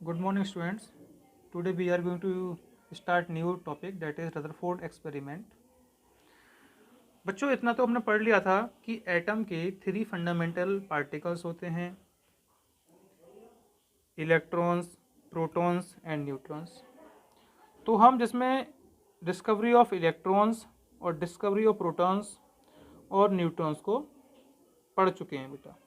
Good morning, students. Today we are going to start new topic, that is Rutherford experiment. बच्चों, इतना तो हमने पढ़ लिया था कि एटम के 3 फंडामेंटल पार्टिकल्स होते हैं, इलेक्ट्रॉन्स, प्रोटॉन्स एंड न्यूट्रॉन्स। तो हम जिसमें डिस्कवरी ऑफ इलेक्ट्रॉन्स और डिस्कवरी ऑफ प्रोटॉन्स और न्यूट्रॉन्स को पढ़ चुके हैं बेटा।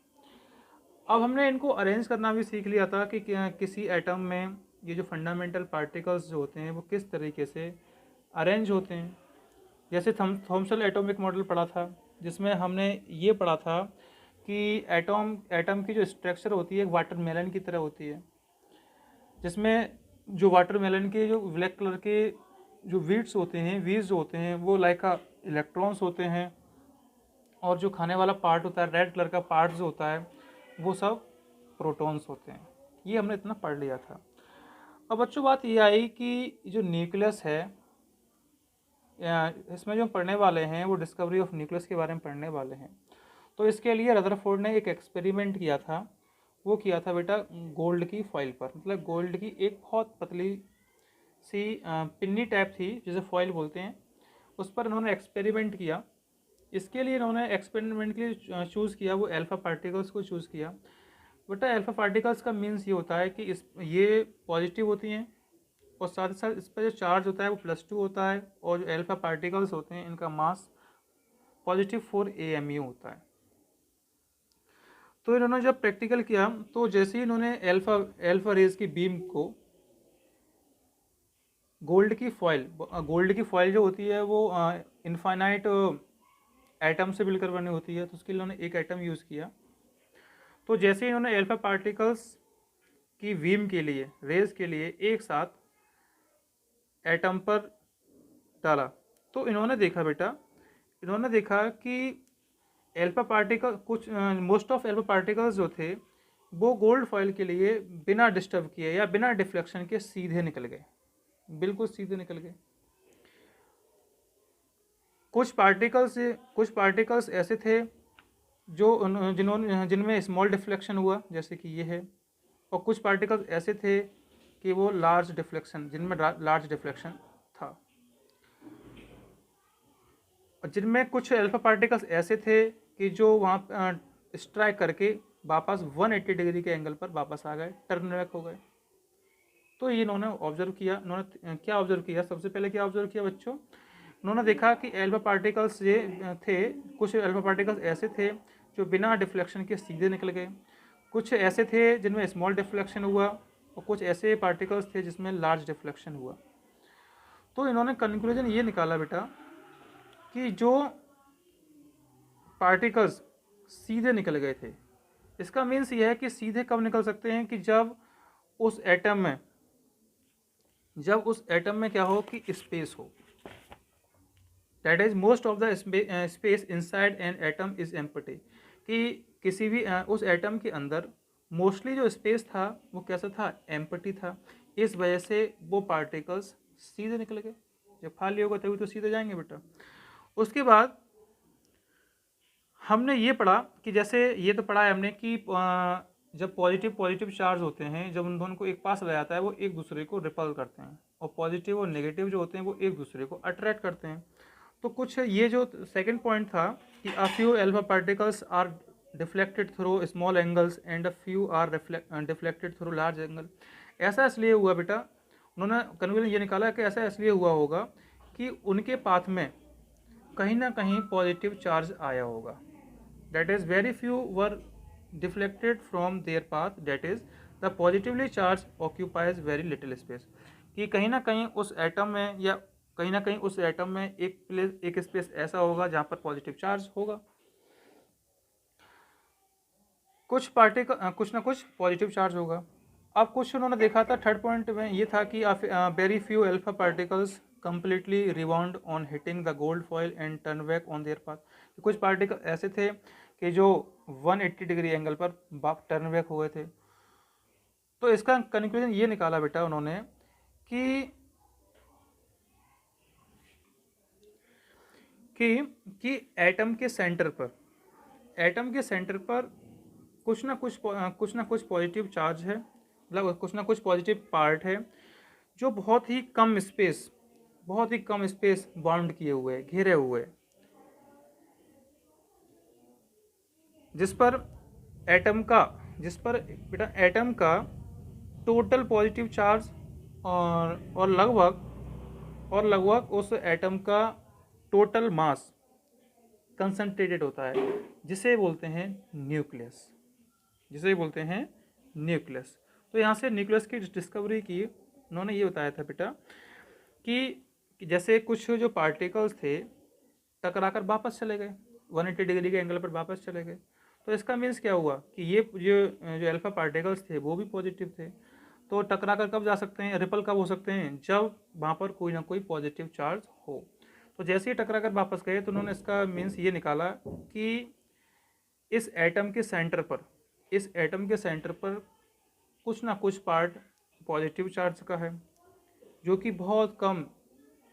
अब हमने इनको अरेंज करना भी सीख लिया था कि किसी एटम में ये जो फंडामेंटल पार्टिकल्स जो होते हैं वो किस तरीके से अरेंज होते हैं। जैसे थॉम्सन एटॉमिक मॉडल पढ़ा था, जिसमें हमने ये पढ़ा था कि एटम की जो स्ट्रक्चर होती है वाटरमेलन की तरह होती है, जिसमें जो वाटरमेलन के जो ब्लैक कलर के जो वीड्स जो होते हैं वो लाइक इलेक्ट्रॉन्स होते हैं, और जो खाने वाला पार्ट होता है रेड कलर का पार्ट जो होता है वो सब प्रोटॉन्स होते हैं। ये हमने इतना पढ़ लिया था। अब बच्चों बात ये आई कि जो न्यूक्लियस है, इसमें जो हम पढ़ने वाले हैं वो डिस्कवरी ऑफ न्यूक्लियस के बारे में पढ़ने वाले हैं। तो इसके लिए रदरफोर्ड ने एक एक्सपेरिमेंट किया था। वो किया था बेटा गोल्ड की फॉइल पर, मतलब गोल्ड की एक बहुत पतली सी पिन्नी टाइप थी जिसे फॉइल बोलते हैं, उस पर इन्होंने एक्सपेरिमेंट किया। इसके लिए इन्होंने एक्सपेरिमेंट के लिए चूज़ किया वो अल्फ़ा पार्टिकल्स को चूज़ किया। बेटा अल्फ़ा पार्टिकल्स का मीन्स ये होता है कि ये पॉजिटिव होती हैं और साथ ही साथ इस पर जो चार्ज होता है वो +2 होता है, और जो अल्फ़ा पार्टिकल्स होते हैं इनका मास +4 AMU होता है। तो इन्होंने जब प्रैक्टिकल किया तो जैसे ही इन्होंने अल्फ़ा रेज की बीम को गोल्ड की फॉइल जो होती है वो इनफाइनाइट एटम से मिलकर बनी होती है, तो उसके लिए उन्होंने एक एटम यूज़ किया। तो जैसे ही इन्होंने अल्फ़ा पार्टिकल्स की बीम के लिए रेज के लिए एक साथ एटम पर डाला, तो इन्होंने देखा कि मोस्ट ऑफ अल्फ़ा पार्टिकल्स जो थे वो गोल्ड फॉइल के लिए बिना डिस्टर्ब किए या बिना डिफ्लेक्शन के सीधे निकल गए, बिल्कुल सीधे निकल गए। कुछ पार्टिकल्स ऐसे थे जिनमें स्मॉल डिफ्लेक्शन हुआ, जैसे कि ये है, और कुछ पार्टिकल्स ऐसे थे कि वो जिनमें लार्ज डिफ्लेक्शन था, और जिनमें कुछ अल्फा पार्टिकल्स ऐसे थे कि जो वहाँ स्ट्राइक करके वापस 180 डिग्री के एंगल पर वापस आ गए, टर्न बैक हो गए। तो ये इन्होंने क्या ऑब्जर्व किया, सबसे पहले क्या ऑब्जर्व किया बच्चों, उन्होंने देखा कि अल्फा पार्टिकल्स कुछ अल्फा पार्टिकल्स ऐसे थे जो बिना डिफ्लेक्शन के सीधे निकल गए, कुछ ऐसे थे जिनमें स्मॉल डिफ्लेक्शन हुआ, और कुछ ऐसे पार्टिकल्स थे जिसमें लार्ज डिफ्लेक्शन हुआ। तो इन्होंने कंक्लूजन ये निकाला बेटा कि जो पार्टिकल्स सीधे निकल गए थे, इसका मीन्स ये है कि सीधे कब निकल सकते हैं कि जब उस एटम में क्या हो कि स्पेस हो, that is most of the space inside an atom is empty, कि किसी भी उस एटम के अंदर मोस्टली जो स्पेस था वो कैसा था, एम्प्टी था। इस वजह से वो पार्टिकल्स सीधे निकल गए। जब खाली होगा तभी तो सीधे जाएंगे बेटा। उसके बाद हमने ये पढ़ा कि जैसे ये तो पढ़ा है हमने कि जब पॉजिटिव चार्ज होते हैं, जब उन दोनों को एक पास लाया जाता है वो एक दूसरे को रिपल करते हैं, और पॉजिटिव और नेगेटिव जो होते हैं वो एक दूसरे को अट्रैक्ट करते हैं। तो कुछ ये जो सेकंड पॉइंट था कि a few alpha particles are deflected through small angles and a few are deflected through large angle. ऐसा इसलिए हुआ बेटा, उन्होंने कन्क्लूजन ये निकाला कि ऐसा इसलिए हुआ होगा कि उनके पाथ में कहीं ना कहीं पॉजिटिव चार्ज आया होगा, that is very few were deflected from their path, that is the positively charged occupies very little space, कि कहीं ना कहीं उस एटम में या कहीं ना कहीं उस एटम में एक स्पेस ऐसा होगा जहाँ पर पॉजिटिव चार्ज होगा। कुछ ना कुछ पॉजिटिव चार्ज होगा। अब कुछ उन्होंने देखा था, थर्ड पॉइंट में ये था कि very few alpha particles completely rebound on hitting the gold foil and turn back on their path। कुछ पार्टिकल ऐसे थे कि जो 180 डिग्री एंगल पर टर्न बैक हुए थे। तो इसका कंक्लूजन ये निकाला बेटा उन्होंने कि कि एटम के सेंटर पर कुछ ना कुछ पॉजिटिव चार्ज है, मतलब कुछ ना कुछ पॉजिटिव पार्ट है जो बहुत ही कम स्पेस बाउंड किए हुए है, घेरे हुए है, जिस पर एटम का जिस पर बेटा एटम का टोटल पॉजिटिव चार्ज और लगभग उस एटम का टोटल मास कंसंट्रेटेड होता है, जिसे बोलते हैं न्यूक्लियस जिसे बोलते हैं न्यूक्लियस। तो यहाँ से न्यूक्लियस की डिस्कवरी की उन्होंने ये बताया था बेटा कि जैसे कुछ जो पार्टिकल्स थे टकराकर वापस चले गए, 180 डिग्री के एंगल पर वापस चले गए। तो इसका मीन्स क्या हुआ कि ये जो अल्फा पार्टिकल्स थे वो भी पॉजिटिव थे। तो टकराकर कब जा सकते हैं, रिपल कब हो सकते हैं, जब वहाँ पर कोई ना कोई पॉजिटिव चार्ज हो। तो जैसे ही टकराकर वापस गए तो उन्होंने इसका मीन्स ये निकाला कि इस एटम के सेंटर पर कुछ ना कुछ पार्ट पॉजिटिव चार्ज का है, जो कि बहुत कम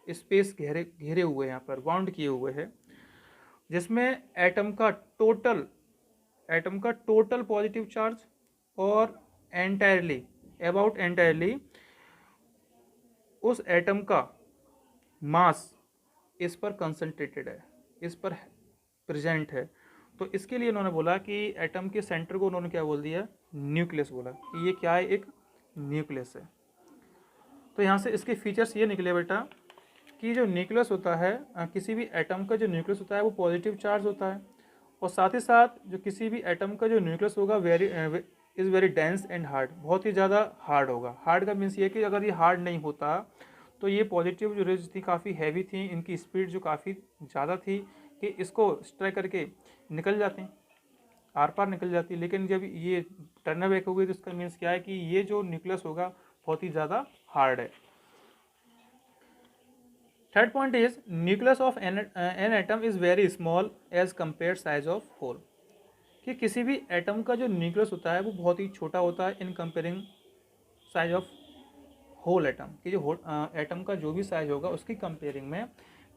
स्पेस घेरे घेरे हुए यहाँ पर बाउंड किए हुए हैं, जिसमें एटम का टोटल पॉजिटिव चार्ज और एंटायरली उस एटम का मास इस पर कंसंट्रेटेड है, इस पर प्रेजेंट है। तो इसके लिए उन्होंने बोला कि एटम के सेंटर को उन्होंने क्या बोल दिया, न्यूक्लियस बोला कि ये क्या है, एक न्यूक्लियस है। तो यहाँ से इसके फीचर्स ये निकले बेटा कि जो न्यूक्लियस होता है, किसी भी एटम का जो न्यूक्लियस होता है वो पॉजिटिव चार्ज होता है, और साथ ही साथ जो किसी भी एटम का जो न्यूक्लियस होगा is very dense and hard, बहुत ही ज़्यादा हार्ड होगा। हार्ड का मीन्स ये कि अगर ये हार्ड नहीं होता तो ये पॉजिटिव जो रेज थी काफ़ी हैवी थी, इनकी स्पीड जो काफ़ी ज़्यादा थी कि इसको स्ट्राइक करके निकल जाते हैं, आर पार निकल जाती है। लेकिन जब ये टर्न बैक हो गई तो इसका मीन्स क्या है कि ये जो न्यूक्लियस होगा बहुत ही ज़्यादा हार्ड है। Third point is nucleus of an atom is very small as compare size of whole, कि किसी भी एटम का जो न्यूक्लियस होता है वो बहुत ही छोटा होता है in comparing size of whole atom, कि जो एटम का जो भी साइज होगा उसकी कंपेयरिंग में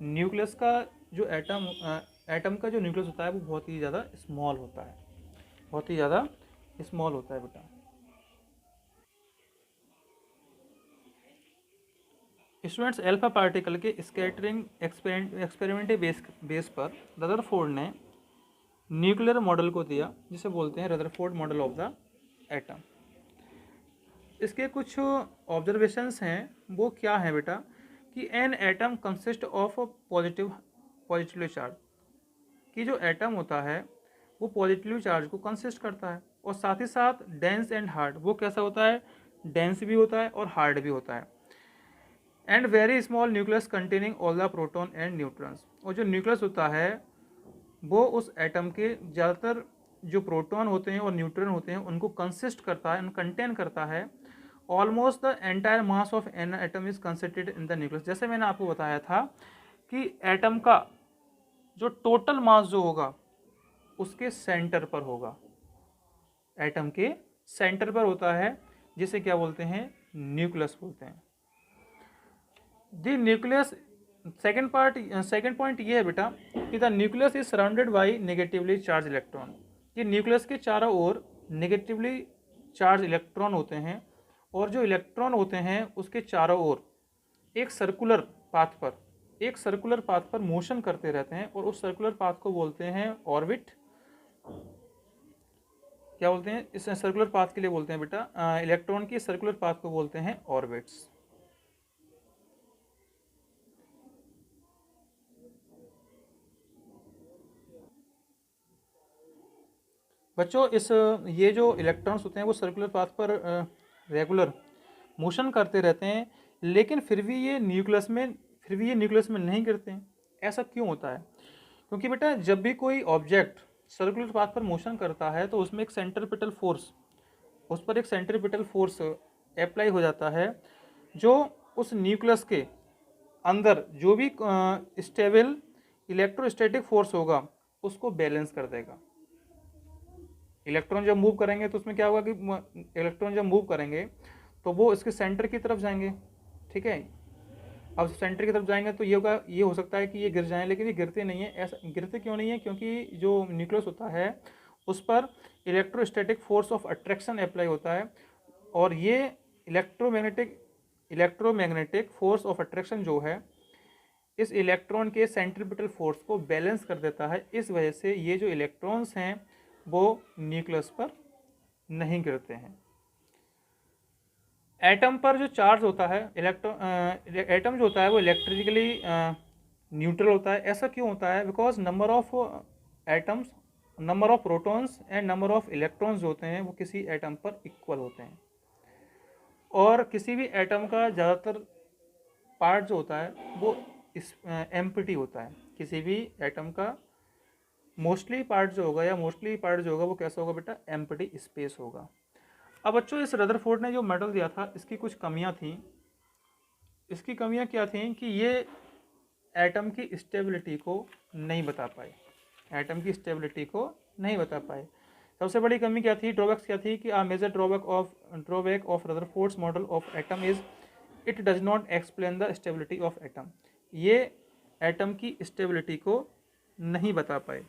न्यूक्लियस का जो एटम का जो न्यूक्लियस होता है वो बहुत ही ज़्यादा स्मॉल होता है, बहुत ही ज़्यादा स्मॉल होता है बेटा। स्टूडेंट्स, अल्फा पार्टिकल के स्कैटरिंग एक्सपेरिमेंटल बेस पर रदरफोर्ड ने न्यूक्लियर मॉडल को दिया, जिसे बोलते हैं Rutherford model of the atom. इसके कुछ ऑब्जर्वेशंस हैं, वो क्या है बेटा कि an atom consist of positively charge, कि जो एटम होता है वो पॉजिटिव चार्ज को कंसिस्ट करता है, और साथ ही साथ डेंस एंड हार्ड, वो कैसा होता है, डेंस भी होता है और हार्ड भी होता है। And very small nucleus containing all the proton and neutrons, और जो न्यूक्लियस होता है वो उस एटम के ज़्यादातर जो प्रोटॉन होते हैं और न्यूट्रॉन होते हैं उनको कंसिस्ट करता है, कंटेन करता है। Almost the entire mass of an atom is consisted in the nucleus. जैसे मैंने आपको बताया था कि एटम का जो टोटल मास जो होगा उसके सेंटर पर होगा, एटम के सेंटर पर होता है, जिसे क्या बोलते हैं, न्यूक्लियस बोलते हैं। द न्यूक्लियस सेकेंड पॉइंट ये है बेटा कि the nucleus is surrounded by negatively charge electron, कि न्यूक्लियस के चारों ओर नेगेटिवली चार्ज इलेक्ट्रॉन होते हैं, और जो इलेक्ट्रॉन होते हैं उसके चारों ओर एक सर्कुलर पाथ पर मोशन करते रहते हैं, और उस सर्कुलर पाथ को बोलते हैं ऑर्बिट। क्या बोलते हैं, इस सर्कुलर पाथ के लिए बोलते हैं बेटा, इलेक्ट्रॉन की सर्कुलर पाथ को बोलते हैं ऑर्बिट्स। बच्चों, ये जो इलेक्ट्रॉन्स होते हैं वो सर्कुलर पाथ पर रेगुलर मोशन करते रहते हैं, लेकिन फिर भी ये न्यूक्लियस में नहीं गिरते हैं। ऐसा क्यों होता है? क्योंकि बेटा जब भी कोई ऑब्जेक्ट सर्कुलर पाथ पर मोशन करता है तो उसमें एक सेंट्रीपिटल फोर्स अप्लाई हो जाता है, जो उस न्यूक्लियस के अंदर जो भी स्टेबल इलेक्ट्रोस्टैटिक फोर्स होगा उसको बैलेंस कर देगा। इलेक्ट्रॉन जब मूव करेंगे तो उसमें क्या होगा कि इलेक्ट्रॉन जब मूव करेंगे तो वो इसके सेंटर की तरफ जाएंगे, ठीक है। अब सेंटर की तरफ जाएंगे तो ये हो सकता है कि ये गिर जाएं, लेकिन ये गिरते नहीं है। ऐसा गिरते क्यों नहीं है? क्योंकि जो न्यूक्लियस होता है उस पर electrostatic force of attraction apply होता है, और ये इलेक्ट्रोमैग्नेटिक फोर्स ऑफ अट्रैक्शन जो है इस इलेक्ट्रॉन के सेंट्रीपिटल फोर्स को बैलेंस कर देता है। इस वजह से ये जो इलेक्ट्रॉन्स हैं वो न्यूक्लियस पर नहीं गिरते हैं। एटम पर जो चार्ज होता है एटम जो होता है वो इलेक्ट्रिकली न्यूट्रल होता है। ऐसा क्यों होता है? Because number of atoms, number of protons and number of electrons जो होते हैं वो किसी एटम पर इक्वल होते हैं। और किसी भी एटम का ज़्यादातर पार्ट जो होता है वो इस एम्प्टी होता है। किसी भी एटम का मोस्टली पार्ट जो होगा वो कैसा होगा बेटा? एम्प्टी स्पेस होगा। अब बच्चों इस रदरफोर्ड ने जो मेडल दिया था इसकी कुछ कमियां थी। इसकी कमियां क्या थी कि ये एटम की स्टेबिलिटी को नहीं बता पाए। एटम की स्टेबिलिटी को नहीं बता पाए। सबसे बड़ी कमी क्या थी, ड्रॉबैक्स क्या थी कि a major drawback of Rutherford's model of atom is it does not explain the stability of atom. ये एटम की स्टेबिलिटी को नहीं बता पाए।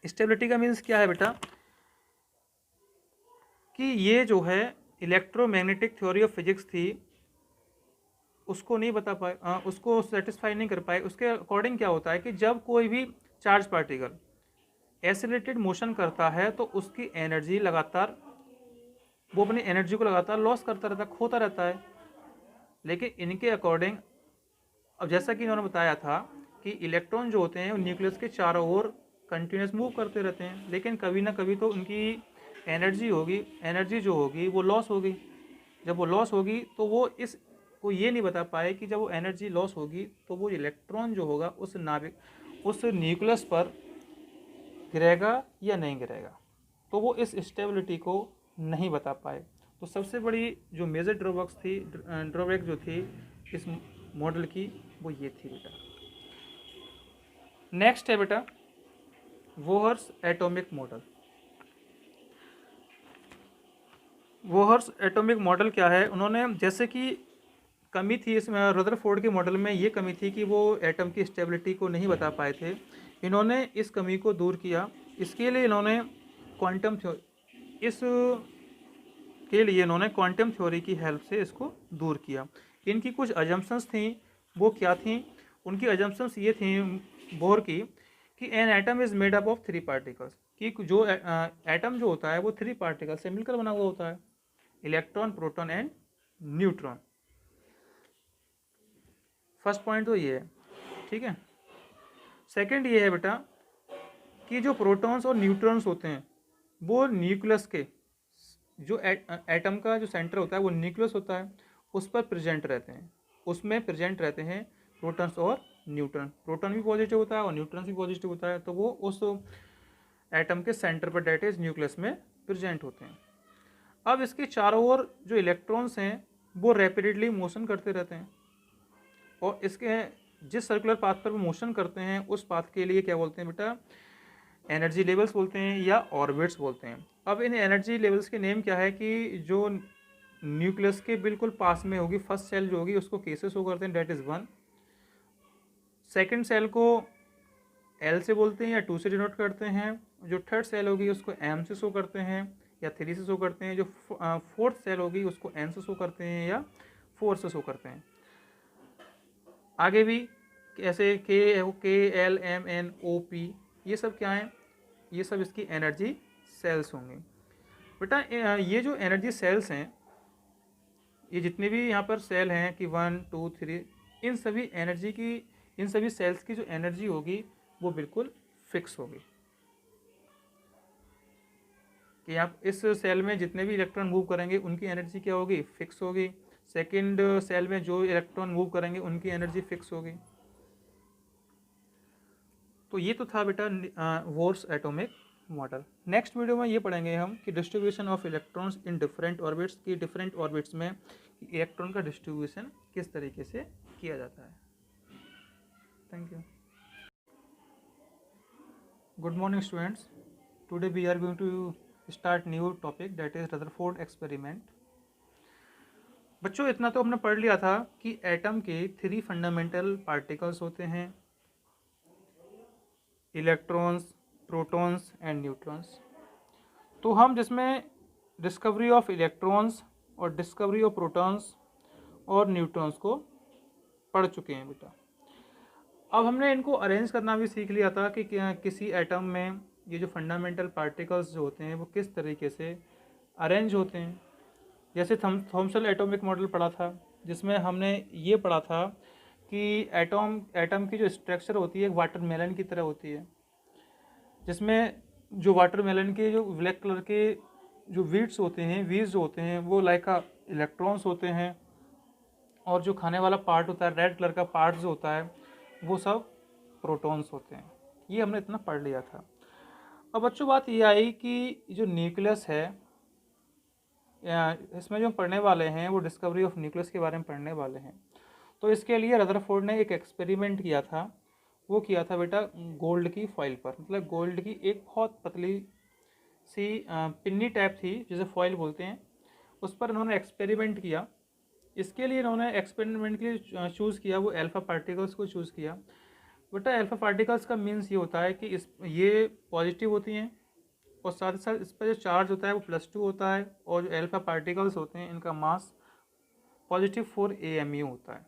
स्टेबिलिटी का मीन्स क्या है बेटा? कि ये जो है इलेक्ट्रोमैग्नेटिक थ्योरी ऑफ फिजिक्स थी उसको नहीं बता पाए, उसको सेटिस्फाई नहीं कर पाए। उसके अकॉर्डिंग क्या होता है कि जब कोई भी चार्ज पार्टिकल एक्सेलरेटेड मोशन करता है तो उसकी एनर्जी लगातार, वो अपनी एनर्जी को लगातार लॉस करता रहता है, खोता रहता है। लेकिन इनके अकॉर्डिंग, अब जैसा कि इन्होंने बताया था कि इलेक्ट्रॉन जो होते हैं वो न्यूक्लियस के चारों ओर कंटिन्यूस मूव करते रहते हैं, लेकिन कभी ना कभी तो उनकी एनर्जी जो होगी वो लॉस होगी। जब वो लॉस होगी तो वो इस को ये नहीं बता पाए कि जब वो एनर्जी लॉस होगी तो वो इलेक्ट्रॉन जो होगा उस न्यूक्लियस पर गिरेगा या नहीं गिरेगा, तो वो इस स्टेबिलिटी को नहीं बता पाए। तो सबसे बड़ी जो मेजर ड्रॉबैक जो थी इस मॉडल की वो ये थी बेटा। नेक्स्ट है बेटा वोहर्स एटॉमिक मॉडल। वोहर्स एटॉमिक मॉडल क्या है? उन्होंने, जैसे कि कमी थी इसमें रदरफोर्ड के मॉडल में, ये कमी थी कि वो एटम की स्टेबिलिटी को नहीं बता पाए थे। इन्होंने इस कमी को दूर किया। इसके लिए इन्होंने क्वांटम थ्योरी की हेल्प से इसको दूर किया। इनकी कुछ अजम्पशंस थी, वो क्या थी? उनकी अजम्पशंस ये थी बोर की कि an atom is made up of 3 particles, कि जो एटम जो होता है वो 3 पार्टिकल से मिलकर बना हुआ होता है, electron, proton and neutron. First point तो ये है, ठीक है। सेकंड ये है बेटा कि जो प्रोटॉन्स और न्यूट्रॉन्स होते हैं वो न्यूक्लियस के जो एटम का जो सेंटर होता है वो न्यूक्लियस होता है, उस पर प्रेजेंट रहते हैं, उसमें प्रेजेंट रहते हैं प्रोटॉन्स और न्यूट्रॉन। प्रोटॉन भी पॉजिटिव होता है और न्यूट्रॉन भी पॉजिटिव होता है, तो वो उस एटम के सेंटर पर, डेट इज न्यूक्लियस में प्रेजेंट होते हैं। अब इसके चारों ओर जो इलेक्ट्रॉन्स हैं वो रैपिडली मोशन करते रहते हैं, और इसके जिस सर्कुलर पाथ पर वो मोशन करते हैं उस पाथ के लिए क्या बोलते हैं बेटा? एनर्जी लेवल्स बोलते हैं या ऑर्बिट्स बोलते हैं। अब इन एनर्जी लेवल्स के नेम क्या है कि जो न्यूक्लियस के बिल्कुल पास में होगी फर्स्ट सेल जो होगी उसको के से शो करते हैं, डेट इज़ 1। सेकेंड सेल को एल से बोलते हैं या 2 से डिनोट करते हैं। जो थर्ड सेल होगी उसको एम से शो करते हैं या 3 से शो करते हैं। जो फोर्थ सेल होगी उसको एन से शो करते हैं या 4 से शो करते हैं। आगे भी ऐसे के L M N O P, ये सब क्या हैं? ये सब इसकी एनर्जी सेल्स होंगे बेटा। ये जो एनर्जी सेल्स हैं, ये जितने भी यहाँ पर सेल हैं कि 1 2 3, इन सभी सेल्स की जो एनर्जी होगी वो बिल्कुल फिक्स होगी, कि आप इस सेल में जितने भी इलेक्ट्रॉन मूव करेंगे उनकी एनर्जी क्या होगी? फिक्स होगी। सेकंड सेल में जो इलेक्ट्रॉन मूव करेंगे उनकी एनर्जी फिक्स होगी। तो ये तो था बेटा Bohr's atomic model. Next video में ये पढ़ेंगे हम कि distribution of electrons in different orbits, की डिफरेंट ऑर्बिट्स में इलेक्ट्रॉन का डिस्ट्रीब्यूशन किस तरीके से किया जाता है। Thank you. Good morning students, today we are going to start new topic, that is Rutherford experiment. बच्चों इतना तो हमने पढ़ लिया था कि एटम के 3 फंडामेंटल पार्टिकल्स होते हैं, इलेक्ट्रॉन्स, प्रोटॉन्स एंड न्यूट्रॉन्स। तो हम जिसमें डिस्कवरी ऑफ इलेक्ट्रॉन्स और डिस्कवरी ऑफ प्रोटॉन्स और न्यूट्रॉन्स को पढ़ चुके हैं बेटा। अब हमने इनको अरेंज करना भी सीख लिया था कि किसी एटम में ये जो फंडामेंटल पार्टिकल्स जो होते हैं वो किस तरीके से अरेंज होते हैं। जैसे थॉम्सन एटॉमिक मॉडल पढ़ा था, जिसमें हमने ये पढ़ा था कि एटम की जो स्ट्रक्चर होती है वाटरमेलन की तरह होती है, जिसमें जो वाटरमेलन के जो ब्लैक कलर के जो वीड्स होते हैं, वीज जो होते हैं वो लाइक इलेक्ट्रॉन्स होते हैं, और जो खाने वाला पार्ट होता है रेड कलर का पार्ट जो होता है वो सब प्रोटॉन्स होते हैं। ये हमने इतना पढ़ लिया था। अब बच्चों बात ये आई कि जो न्यूक्लियस है, इसमें जो पढ़ने वाले हैं वो डिस्कवरी ऑफ न्यूक्लियस के बारे में पढ़ने वाले हैं। तो इसके लिए रदरफोर्ड ने एक एक्सपेरिमेंट किया था। वो किया था बेटा गोल्ड की फॉइल पर, मतलब गोल्ड की एक बहुत पतली सी पिन्नी टाइप थी जिसे फॉइल बोलते हैं, उस पर इन्होंने एक्सपेरिमेंट किया। इसके लिए इन्होंने एक्सपेरिमेंट के लिए चूज़ किया वो अल्फ़ा पार्टिकल्स को चूज़ किया। बेटा अल्फ़ा पार्टिकल्स का मीन्स ये होता है कि ये पॉजिटिव होती हैं और साथ ही साथ इस पर जो चार्ज होता है वो +2 होता है, और जो अल्फ़ा पार्टिकल्स होते हैं इनका मास +4 AMU होता है।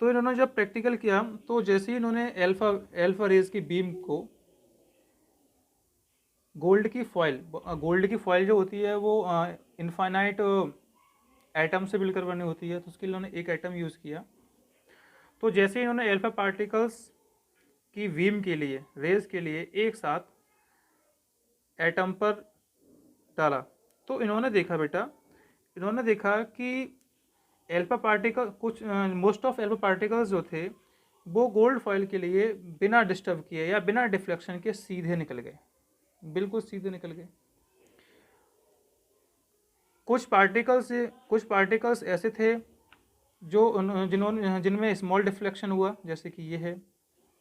तो इन्होंने जब प्रैक्टिकल किया तो जैसे ही इन्होंने अल्फ़ा रेज की बीम को गोल्ड की फॉइल जो होती है वो इनफाइनाइट एटम से मिलकर बनी होती है, तो उसके लिए इन्होंने एक एटम यूज़ किया। तो जैसे ही इन्होंने अल्फ़ा पार्टिकल्स की बीम के लिए रेज के लिए एक साथ एटम पर डाला तो इन्होंने देखा कि अल्फ़ा पार्टिकल कुछ मोस्ट ऑफ अल्फ़ा पार्टिकल्स जो थे वो गोल्ड फॉइल के लिए बिना डिस्टर्ब किए या बिना डिफ्लेक्शन के सीधे निकल गए, बिल्कुल सीधे निकल गए। कुछ पार्टिकल्स ऐसे थे जो जिनमें स्मॉल डिफ्लेक्शन हुआ, जैसे कि ये है,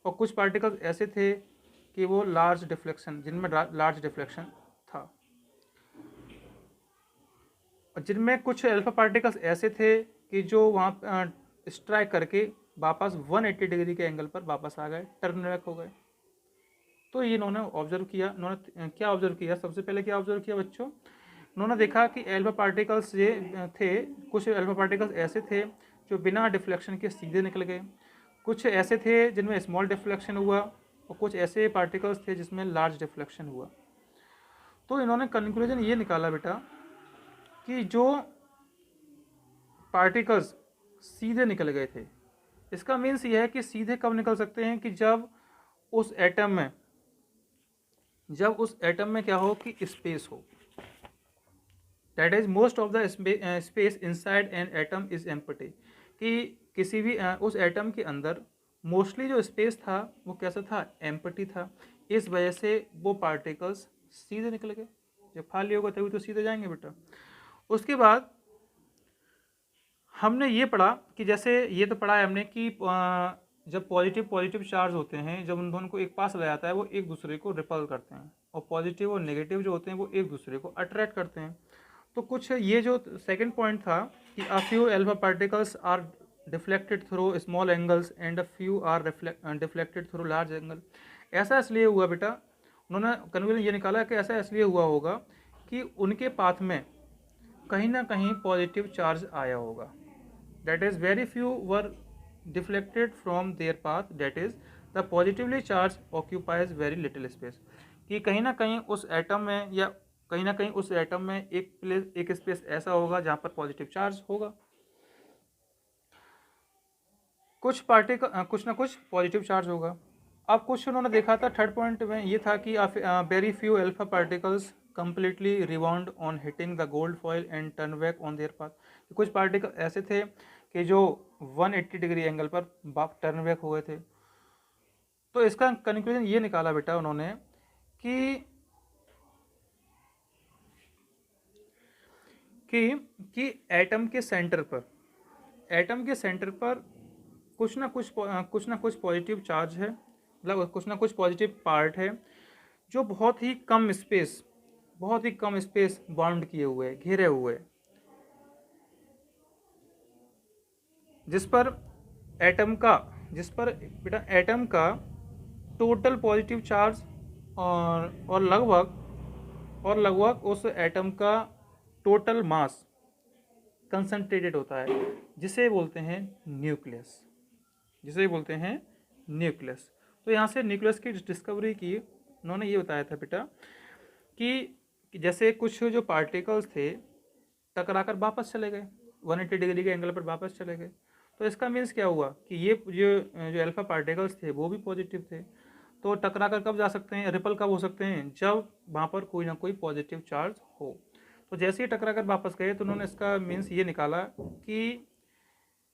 और कुछ पार्टिकल्स ऐसे थे कि वो जिनमें लार्ज डिफ्लेक्शन था, और जिनमें कुछ अल्फ़ा पार्टिकल्स ऐसे थे कि जो वहाँ स्ट्राइक करके वापस 180 डिग्री के एंगल पर वापस आ गए, टर्न बैक हो गए। तो ये इन्होंने ऑब्जर्व किया। इन्होंने क्या ऑब्जर्व किया, सबसे पहले क्या ऑब्जर्व किया बच्चों, उन्होंने देखा कि अल्फ़ा पार्टिकल्स ये थे, कुछ अल्फ़ा पार्टिकल्स ऐसे थे जो बिना डिफ्लेक्शन के सीधे निकल गए, कुछ ऐसे थे जिनमें स्मॉल डिफ्लेक्शन हुआ, और कुछ ऐसे पार्टिकल्स थे जिसमें लार्ज डिफ्लेक्शन हुआ। तो इन्होंने कंक्लूजन ये निकाला बेटा कि जो पार्टिकल्स सीधे निकल गए थे, इसका मीन्स ये है कि सीधे कब निकल सकते हैं कि जब उस एटम में क्या हो कि स्पेस हो, that is most of the space inside an atom is empty, कि किसी भी उस एटम के अंदर मोस्टली जो स्पेस था वो कैसा था, एम्प्टी था। इस वजह से वो पार्टिकल्स सीधे निकल गए। जब खाली होगा तभी तो सीधे जाएंगे बेटा। उसके बाद हमने ये पढ़ा कि जैसे ये तो पढ़ा है हमने कि जब पॉजिटिव चार्ज होते हैं, जब उन दोनों को एक पास लाया जाता है वो एक दूसरे को रिपल करते हैं, और पॉजिटिव और नेगेटिव जो होते हैं वो एक दूसरे को अट्रैक्ट करते हैं। तो कुछ ये जो सेकंड पॉइंट था कि a few alpha particles are deflected through small angles and a few are deflected through large angle. ऐसा इसलिए हुआ बेटा, उन्होंने कंक्लूजन ये निकाला कि ऐसा इसलिए हुआ होगा कि उनके पाथ में कहीं ना कहीं पॉजिटिव चार्ज आया होगा, that is very few were deflected from their path, that is the positively charged occupies very little space, कि कहीं ना कहीं उस एटम में या कहीं ना कहीं उस एटम में एक स्पेस ऐसा होगा जहाँ पर पॉजिटिव चार्ज होगा, कुछ ना कुछ पॉजिटिव चार्ज होगा। अब कुछ उन्होंने देखा था, थर्ड पॉइंट में ये था कि very few alpha particles completely rebound on hitting the gold foil and turn back on their path। कुछ पार्टिकल ऐसे थे कि जो 180 डिग्री एंगल पर टर्न बैक हुए थे। तो इसका कंक्लूजन ये निकाला बेटा उन्होंने कि एटम के सेंटर पर कुछ ना कुछ पॉजिटिव चार्ज है, मतलब कुछ ना कुछ पॉजिटिव पार्ट है जो बहुत ही कम स्पेस बाउंड किए हुए, घेरे हुए, जिस पर एटम का टोटल पॉजिटिव चार्ज और लगभग उस एटम का टोटल मास कंसंट्रेटेड होता है, जिसे बोलते हैं न्यूक्लियस, जिसे बोलते हैं न्यूक्लियस। तो यहाँ से न्यूक्लियस की डिस्कवरी की उन्होंने ये बताया था बेटा कि जैसे कुछ जो पार्टिकल्स थे टकराकर वापस चले गए, 180 डिग्री के एंगल पर वापस चले गए। तो इसका मीन्स क्या हुआ कि ये जो अल्फा पार्टिकल्स थे वो भी पॉजिटिव थे। तो टकराकर कब जा सकते हैं, रिपल कब हो सकते हैं, जब वहाँ पर कोई ना कोई पॉजिटिव चार्ज हो। तो जैसे ही टकराकर वापस गए तो उन्होंने इसका मीन्स ये निकाला कि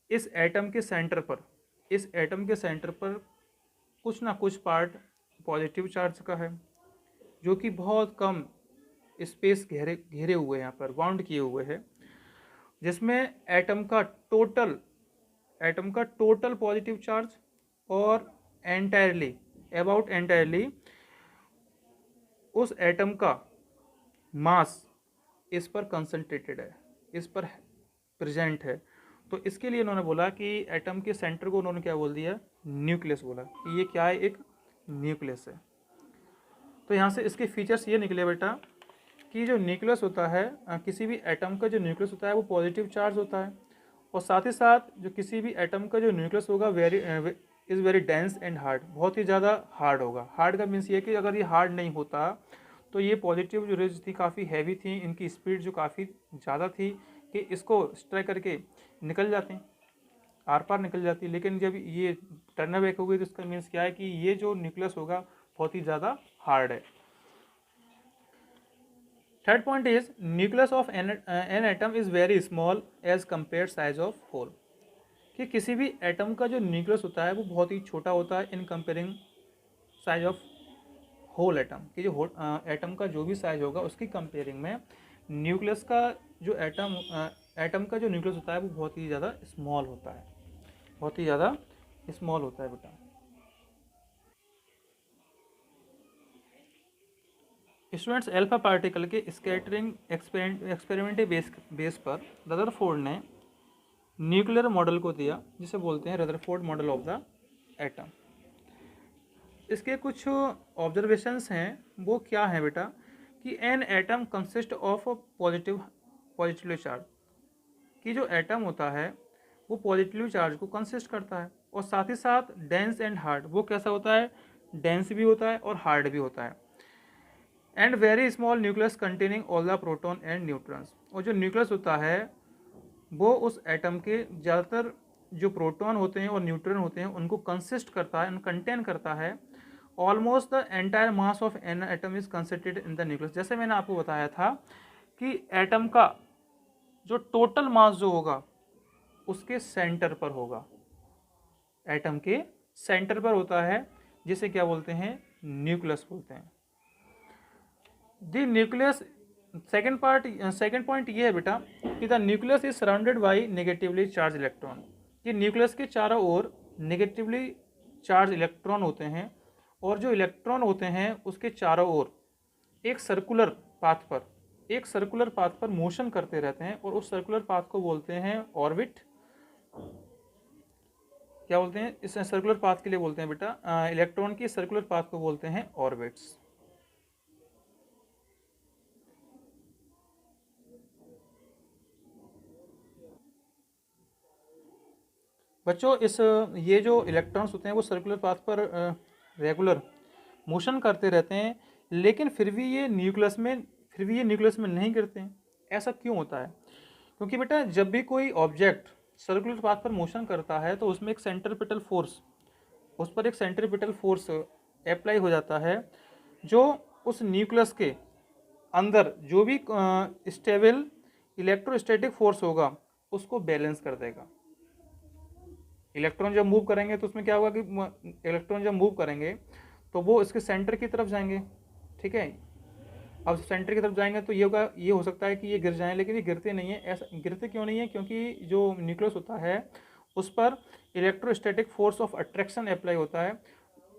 इस एटम के सेंटर पर, इस एटम के सेंटर पर कुछ ना कुछ पार्ट पॉजिटिव चार्ज का है, जो कि बहुत कम स्पेस घेरे घेरे हुए यहाँ पर बाउंड किए हुए हैं, जिसमें एटम का टोटल पॉजिटिव चार्ज और एंटायरली उस एटम का मास इस पर कंसंट्रेटेड है, इस पर प्रेजेंट है। तो इसके लिए उन्होंने बोला कि एटम के सेंटर को उन्होंने क्या बोल दिया, न्यूक्लियस बोला कि ये क्या है, एक न्यूक्लियस है। तो यहाँ से इसके फीचर्स ये निकले बेटा कि जो न्यूक्लियस होता है, किसी भी एटम का जो न्यूक्लियस होता है वो पॉजिटिव चार्ज होता है, और साथ ही साथ जो किसी भी एटम का जो न्यूक्लियस होगा is very dense and hard, बहुत ही ज़्यादा हार्ड होगा। हार्ड का मीन्स ये कि अगर ये हार्ड नहीं होता तो ये पॉजिटिव जो रेज थी काफ़ी हैवी थी, इनकी स्पीड जो काफ़ी ज़्यादा थी कि इसको स्ट्राइक करके निकल जाते हैं, आर पार निकल जाती है। लेकिन जब ये टर्न बैक हो गई तो इसका मीन्स क्या है कि ये जो न्यूक्लियस होगा बहुत ही ज़्यादा हार्ड है। Third point is nucleus of an atom is very small as compare size of whole, कि किसी भी एटम का जो न्यूक्लियस होता है वो बहुत ही छोटा होता है in comparing size of whole atom, कि जो एटम का जो भी साइज होगा उसकी कंपेयरिंग में न्यूक्लियस का जो एटम का जो न्यूक्लियस होता है वो बहुत ही ज़्यादा स्मॉल होता है, बहुत ही ज़्यादा स्मॉल होता है बेटा। स्टूडेंट्स, अल्फा पार्टिकल के स्कैटरिंग एक्सपेरिमेंटल बेस पर रदरफोर्ड ने न्यूक्लियर मॉडल को दिया, जिसे बोलते हैं Rutherford model of the atom. इसके कुछ ऑब्जर्वेशंस हैं, वो क्या है बेटा कि an atom consist of positively charge, कि जो एटम होता है वो पॉजिटिव चार्ज को कंसिस्ट करता है, और साथ ही साथ डेंस एंड हार्ड, वो कैसा होता है, डेंस भी होता है और हार्ड भी होता है। And very small nucleus containing all the proton and neutrons, और जो न्यूक्लियस होता है वो उस एटम के ज़्यादातर जो प्रोटॉन होते हैं और न्यूट्रॉन होते हैं उनको कंसिस्ट करता है, कंटेन करता है। Almost the entire mass of an atom is consisted in the nucleus. जैसे मैंने आपको बताया था कि एटम का जो टोटल मास जो होगा उसके सेंटर पर होगा, एटम के सेंटर पर होता है, जिसे क्या बोलते हैं, न्यूक्लियस बोलते हैं। द न्यूक्लियस सेकेंड पॉइंट ये है बेटा कि the nucleus is surrounded by negatively charge electron, कि न्यूक्लियस के चारों ओर नेगेटिवली चार्ज इलेक्ट्रॉन होते हैं, और जो इलेक्ट्रॉन होते हैं उसके चारों ओर एक सर्कुलर पाथ पर मोशन करते रहते हैं, और उस सर्कुलर पाथ को बोलते हैं ऑर्बिट। क्या बोलते हैं, इस सर्कुलर पाथ के लिए बोलते हैं बेटा, इलेक्ट्रॉन की सर्कुलर पाथ को बोलते हैं ऑर्बिट्स। बच्चों, ये जो इलेक्ट्रॉन्स होते हैं वो सर्कुलर पाथ पर रेगुलर मोशन करते रहते हैं, लेकिन फिर भी ये न्यूक्लियस में नहीं गिरते हैं। ऐसा क्यों होता है? क्योंकि बेटा जब भी कोई ऑब्जेक्ट सर्कुलर पाथ पर मोशन करता है तो उसमें एक सेंट्रीपिटल फोर्स अप्लाई हो जाता है, जो उस न्यूक्लियस के अंदर जो भी स्टेबल इलेक्ट्रोस्टैटिक फोर्स होगा उसको बैलेंस कर देगा। इलेक्ट्रॉन जब मूव करेंगे तो उसमें क्या होगा कि इलेक्ट्रॉन जब मूव करेंगे तो वो इसके सेंटर की तरफ जाएंगे, ठीक है। अब सेंटर की तरफ जाएंगे तो ये हो सकता है कि ये गिर जाएं, लेकिन ये गिरते नहीं है। ऐसा गिरते क्यों नहीं है? क्योंकि जो न्यूक्लियस होता है उस पर electrostatic force of attraction apply होता है,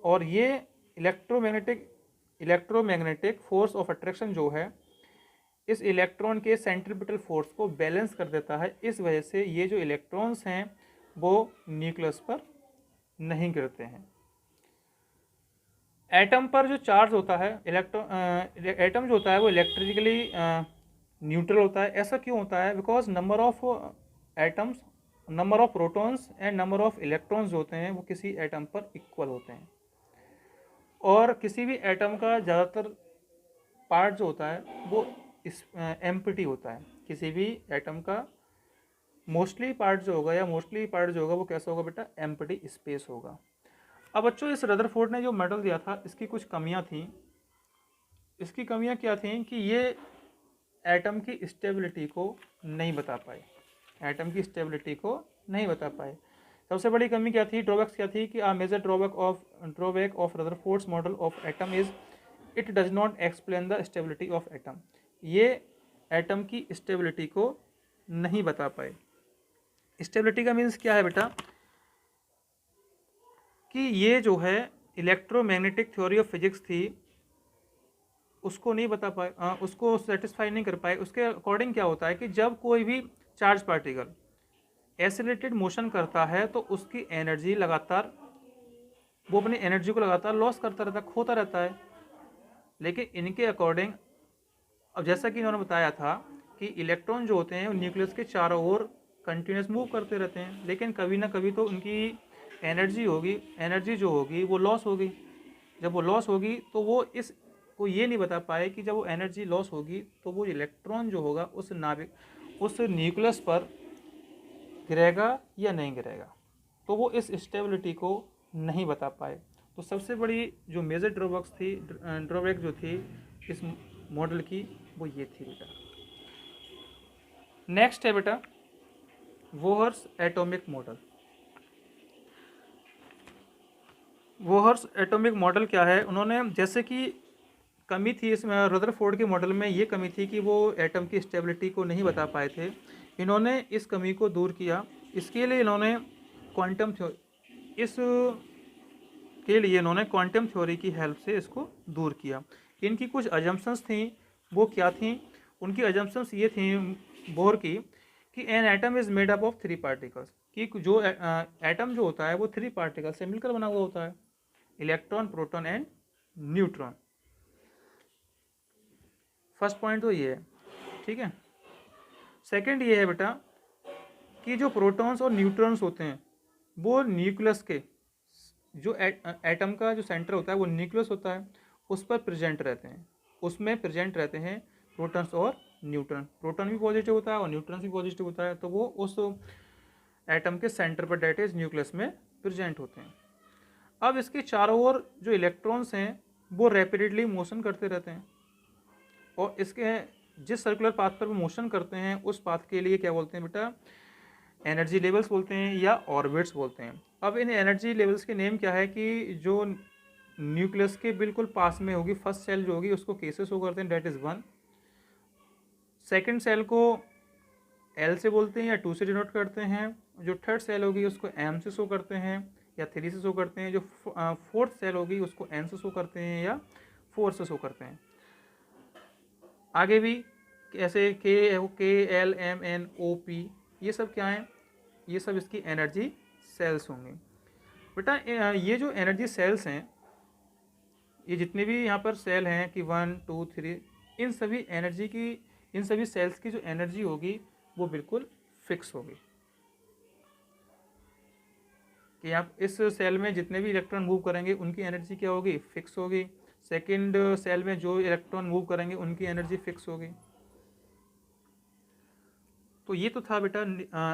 और ये इलेक्ट्रोमैग्नेटिक फोर्स ऑफ अट्रैक्शन जो है इस इलेक्ट्रॉन के सेंट्रीपिटल फोर्स को बैलेंस कर देता है। इस वजह से ये जो इलेक्ट्रॉन्स हैं वो न्यूक्लियस पर नहीं गिरते हैं। एटम पर जो चार्ज होता है एटम जो होता है वो इलेक्ट्रिकली न्यूट्रल होता है। ऐसा क्यों होता है? Because number of atoms, number of protons and number of electrons जो होते हैं वो किसी एटम पर इक्वल होते हैं, और किसी भी एटम का ज़्यादातर पार्ट जो होता है वो इस एम्प्टी होता है। किसी भी एटम का मोस्टली पार्ट जो होगा, या मोस्टली पार्ट जो होगा वो कैसा होगा बेटा? एम्प्टी स्पेस होगा। अब बच्चों, इस रदरफोर्ड ने जो मेडल दिया था इसकी कुछ कमियां थी। इसकी कमियां क्या थी कि ये एटम की स्टेबिलिटी को नहीं बता पाए, एटम की स्टेबिलिटी को नहीं बता पाए। सबसे बड़ी कमी क्या थी, ड्रॉबैक्स क्या थी कि a major drawback of Rutherford's model of atom is it does not explain the stability of atom. ये एटम की स्टेबिलिटी को नहीं बता पाए। स्टेबिलिटी का मीन्स क्या है बेटा? कि ये जो है इलेक्ट्रोमैग्नेटिक थ्योरी ऑफ फिजिक्स थी उसको नहीं बता पाए, उसको सेटिस्फाई नहीं कर पाए। उसके अकॉर्डिंग क्या होता है कि जब कोई भी चार्ज पार्टिकल एसिलेटेड मोशन करता है तो उसकी एनर्जी लगातार, वो अपनी एनर्जी को लगातार लॉस करता रहता है, खोता रहता है। लेकिन इनके अकॉर्डिंग, अब जैसा कि इन्होंने बताया था कि इलेक्ट्रॉन जो होते हैं वो न्यूक्लियस के चारों ओर कंटिन्यूस मूव करते रहते हैं, लेकिन कभी ना कभी तो उनकी एनर्जी होगी, एनर्जी जो होगी वो लॉस होगी। जब वो लॉस होगी तो वो इस को ये नहीं बता पाए कि जब वो एनर्जी लॉस होगी तो वो इलेक्ट्रॉन जो होगा उस नाभिक, उस न्यूक्लियस पर गिरेगा या नहीं गिरेगा। तो वो इस स्टेबिलिटी को नहीं बता पाए। तो सबसे बड़ी जो मेजर ड्रॉबैक जो थी इस मॉडल की, वो ये थी बेटा। नेक्स्ट है बेटा वोहर्स एटॉमिक मॉडल। वोहर्स एटॉमिक मॉडल क्या है? उन्होंने, जैसे कि कमी थी इसमें रदरफोर्ड के मॉडल में, ये कमी थी कि वो एटम की स्टेबिलिटी को नहीं बता पाए थे। इन्होंने इस कमी को दूर किया। इसके लिए इन्होंने क्वांटम क्वांटम थ्योरी की हेल्प से इसको दूर किया। इनकी कुछ अजम्पशंस थी, वो क्या थी? उनकी अजम्पशंस ये थी बोर की कि an atom is made up of 3 particles, कि जो एटम जो होता है वो 3 पार्टिकल से मिलकर बना हुआ होता है, electron, proton and neutron. First point तो ये है, ठीक है। सेकंड ये है बेटा कि जो प्रोटॉन्स और न्यूट्रॉन्स होते हैं वो न्यूक्लियस के, जो एटम का जो सेंटर होता है वो न्यूक्लियस होता है, उस पर प्रेजेंट रहते हैं, उसमें प्रेजेंट रहते हैं प्रोटॉन्स और न्यूट्रॉन। प्रोटॉन भी पॉजिटिव होता है और न्यूट्रॉन भी पॉजिटिव होता है, तो वो उस एटम के सेंटर पर, डेट इज न्यूक्लियस में प्रेजेंट होते हैं। अब इसके चारों ओर जो इलेक्ट्रॉन्स हैं वो रैपिडली मोशन करते रहते हैं, और इसके जिस सर्कुलर पाथ पर वो मोशन करते हैं उस पाथ के लिए क्या बोलते हैं बेटा? एनर्जी लेवल्स बोलते हैं या ऑर्बिट्स बोलते हैं। अब इन एनर्जी लेवल्स के नेम क्या है कि जो न्यूक्लियस के बिल्कुल पास में होगी फर्स्ट सेल जो होगी उसको के से शो करते हैं, डेट इज़ 1। सेकेंड सेल को एल से बोलते हैं या 2 से डिनोट करते हैं। जो थर्ड सेल होगी उसको एम से शो करते हैं या 3 से शो करते हैं। जो फोर्थ सेल होगी उसको एन से शो करते हैं या 4 से शो करते हैं। आगे भी ऐसे के L M N O P, ये सब क्या हैं? ये सब इसकी एनर्जी सेल्स होंगे बेटा। ये जो एनर्जी सेल्स हैं, ये जितने भी यहाँ पर सेल हैं कि 1 2 3, इन सभी सेल्स की जो एनर्जी होगी वो बिल्कुल फिक्स होगी, कि आप इस सेल में जितने भी इलेक्ट्रॉन मूव करेंगे उनकी एनर्जी क्या होगी? फिक्स होगी। सेकंड सेल में जो इलेक्ट्रॉन मूव करेंगे उनकी एनर्जी फिक्स होगी। तो ये तो था बेटा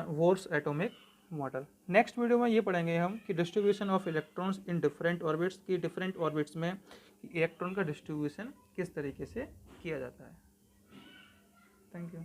Bohr's atomic model. Next video में ये पढ़ेंगे हम कि distribution of electrons in different orbits, की डिफरेंट ऑर्बिट्स में इलेक्ट्रॉन का डिस्ट्रीब्यूशन किस तरीके से किया जाता है। Thank you.